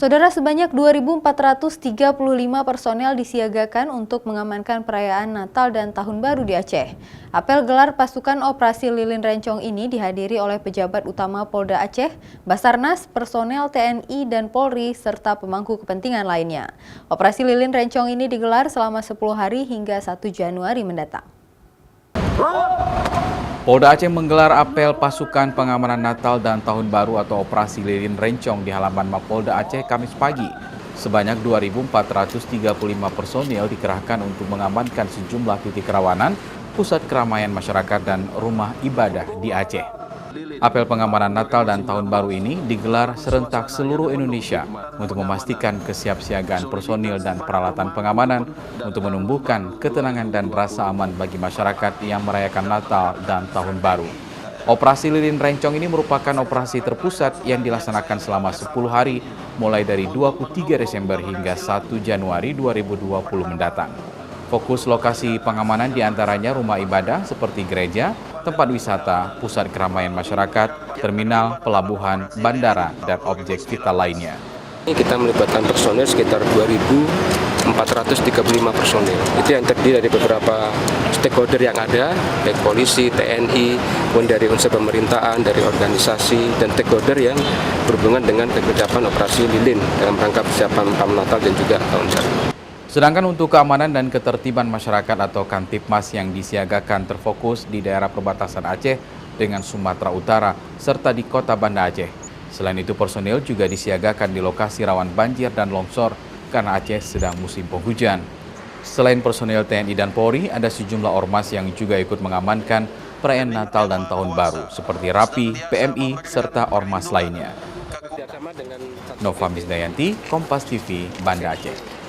Saudara, sebanyak 2.435 personel disiagakan untuk mengamankan perayaan Natal dan Tahun Baru di Aceh. Apel gelar pasukan operasi Lilin Rencong ini dihadiri oleh pejabat utama Polda Aceh, Basarnas, personel TNI dan Polri, serta pemangku kepentingan lainnya. Operasi Lilin Rencong ini digelar selama 10 hari hingga 1 Januari mendatang. Polda Aceh menggelar apel pasukan pengamanan Natal dan Tahun Baru atau Operasi Lilin Rencong di halaman Mapolda Aceh Kamis pagi. Sebanyak 2.435 personil dikerahkan untuk mengamankan sejumlah titik kerawanan, pusat keramaian masyarakat dan rumah ibadah di Aceh. Apel pengamanan Natal dan Tahun Baru ini digelar serentak seluruh Indonesia untuk memastikan kesiapsiagaan personil dan peralatan pengamanan untuk menumbuhkan ketenangan dan rasa aman bagi masyarakat yang merayakan Natal dan Tahun Baru. Operasi Lilin Rencong ini merupakan operasi terpusat yang dilaksanakan selama 10 hari mulai dari 23 Desember hingga 1 Januari 2020 mendatang. Fokus lokasi pengamanan diantaranya rumah ibadah seperti gereja, tempat wisata, pusat keramaian masyarakat, terminal, pelabuhan, bandara, dan objek vital lainnya. Kita melibatkan personil sekitar 2.435 personil. Itu yang terdiri dari beberapa stakeholder yang ada, baik polisi, TNI, kemudian dari unsur pemerintahan, dari organisasi, dan stakeholder yang berhubungan dengan kegiatan operasi Lilin dalam rangka persiapan Natal dan juga Tahun Baru. Sedangkan untuk keamanan dan ketertiban masyarakat atau Kantipmas yang disiagakan terfokus di daerah perbatasan Aceh dengan Sumatera Utara serta di kota Banda Aceh. Selain itu personil juga disiagakan di lokasi rawan banjir dan longsor karena Aceh sedang musim penghujan. Selain personil TNI dan Polri, ada sejumlah ormas yang juga ikut mengamankan perayaan Natal dan Tahun Baru seperti RAPI, PMI, serta ormas lainnya. Nova Misdayanti, Kompas TV, Banda Aceh.